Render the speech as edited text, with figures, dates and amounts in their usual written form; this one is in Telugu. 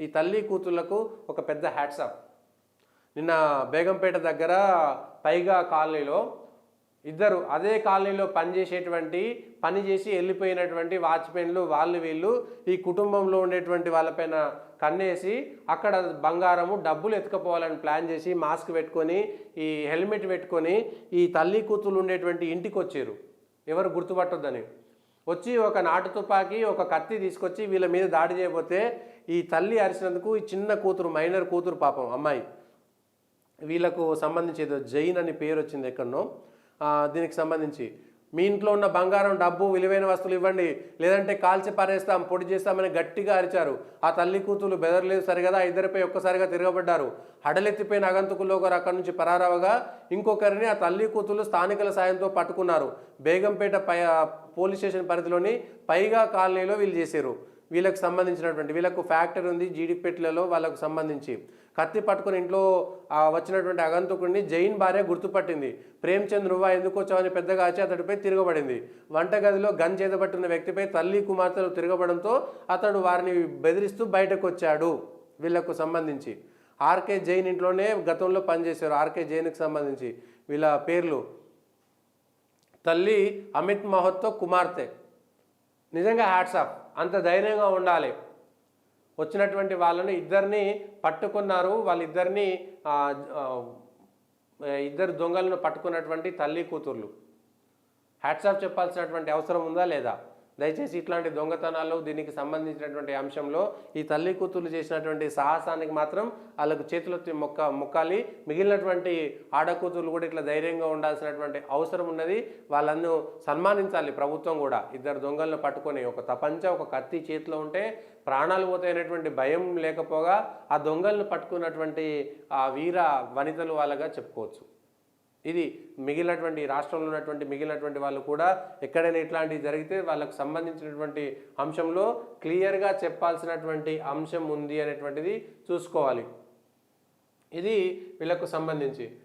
ఈ తల్లి కూతుళ్లకు ఒక పెద్ద హ్యాట్స్ ఆఫ్. నిన్న బేగంపేట దగ్గర పైగా కాలనీలో ఇద్దరు అదే కాలనీలో పని చేసి వెళ్ళిపోయినటువంటి వాచ్మెన్లు వాళ్ళు వీళ్ళు ఈ కుటుంబంలో ఉండేటువంటి వాళ్ళపైన కన్నేసి అక్కడ బంగారము డబ్బులు ఎత్తుకపోవాలని ప్లాన్ చేసి మాస్క్ పెట్టుకొని ఈ హెల్మెట్ పెట్టుకొని ఈ తల్లి కూతురు ఉండేటువంటి ఇంటికి వచ్చారు. ఎవరు గుర్తుపట్టొద్దని వచ్చి ఒక నాటు తుపాకీ ఒక కత్తి తీసుకొచ్చి వీళ్ళ మీద దాడి చేయబోతే ఈ తల్లి అరిచినందుకు ఈ చిన్న కూతురు మైనర్ కూతురు పాపం అమ్మాయి వీళ్ళకు సంబంధించి ఏదో జైన్ అని పేరు వచ్చింది ఎక్కడనో. దీనికి సంబంధించి మీ ఇంట్లో ఉన్న బంగారం డబ్బు విలువైన వస్తువులు ఇవ్వండి లేదంటే కాల్చి పారేస్తాం పొడి చేస్తామని గట్టిగా అరిచారు. ఆ తల్లి కూతురు బెదరలేదు సరిగదా ఇద్దరిపై ఒక్కసారిగా తిరగబడ్డారు. హడలెత్తిపోయిన అగంతకుల్లో ఒకరు అక్కడి నుంచి పరారవగా ఇంకొకరిని ఆ తల్లి కూతురు స్థానికుల సాయంతో పట్టుకున్నారు. బేగంపేట పోలీస్ స్టేషన్ పరిధిలోని పైగా కాలనీలో వీళ్ళు చేశారు. వీళ్ళకి సంబంధించినటువంటి వీళ్ళకు ఫ్యాక్టరీ ఉంది జీడిపెట్లలో వాళ్ళకు సంబంధించి కత్తి పట్టుకుని ఇంట్లో వచ్చినటువంటి అగంతకుడిని జైన్ భార్య గుర్తుపట్టింది. ప్రేమ్చంద్ నువ్వా ఎందుకు వచ్చావని పెద్దగా వచ్చి అతడిపై తిరగబడింది. వంటగదిలో గన్ చేతబట్టిన వ్యక్తిపై తల్లి కుమార్తెలు తిరగబడంతో అతడు వారిని బెదిరిస్తూ బయటకు వచ్చాడు. వీళ్ళకు సంబంధించి ఆర్కే జైన్ ఇంట్లోనే గతంలో పనిచేశారు. ఆర్కే జైన్కి సంబంధించి వీళ్ళ పేర్లు తల్లి అమిత్ మహత్తో కుమార్తె. నిజంగా హ్యాట్స్ ఆఫ్. అంత ధైర్యంగా ఉండాలి. వచ్చినటువంటి వాళ్ళని ఇద్దరిని పట్టుకున్నారు. వాళ్ళిద్దరిని ఇద్దరు దొంగలను పట్టుకున్నటువంటి తల్లి కూతుర్లు. హ్యాట్స్ ఆఫ్ చెప్పాల్సినటువంటి అవసరం ఉందా లేదా? దయచేసి ఇట్లాంటి దొంగతనాలు దీనికి సంబంధించినటువంటి అంశంలో ఈ తల్లి కూతుర్లు చేసినటువంటి సాహసానికి మాత్రం వాళ్ళకు చేతులెత్తి మొక్కాలి. మిగిలినటువంటి ఆడకూతుర్లు కూడా ఇట్లా ధైర్యంగా ఉండాల్సినటువంటి అవసరం ఉన్నది. వాళ్ళను సన్మానించాలి ప్రభుత్వం కూడా. ఇద్దరు దొంగలను పట్టుకొని ఒక తపంచ ఒక కత్తి చేతిలో ఉంటే ప్రాణాలు పోతాయనేటువంటి భయం లేకపోగా ఆ దొంగలను పట్టుకున్నటువంటి ఆ వీర వనితలు వాళ్ళగా చెప్పుకోవచ్చు. ఇది మిగిలినటువంటి రాష్ట్రంలో ఉన్నటువంటి మిగిలినటువంటి వాళ్ళు కూడా ఎక్కడైనా ఇట్లాంటివి జరిగితే వాళ్ళకు సంబంధించినటువంటి అంశంలో క్లియర్గా చెప్పాల్సినటువంటి అంశం ఉంది అనేటువంటిది చూసుకోవాలి. ఇది వీళ్ళకు సంబంధించి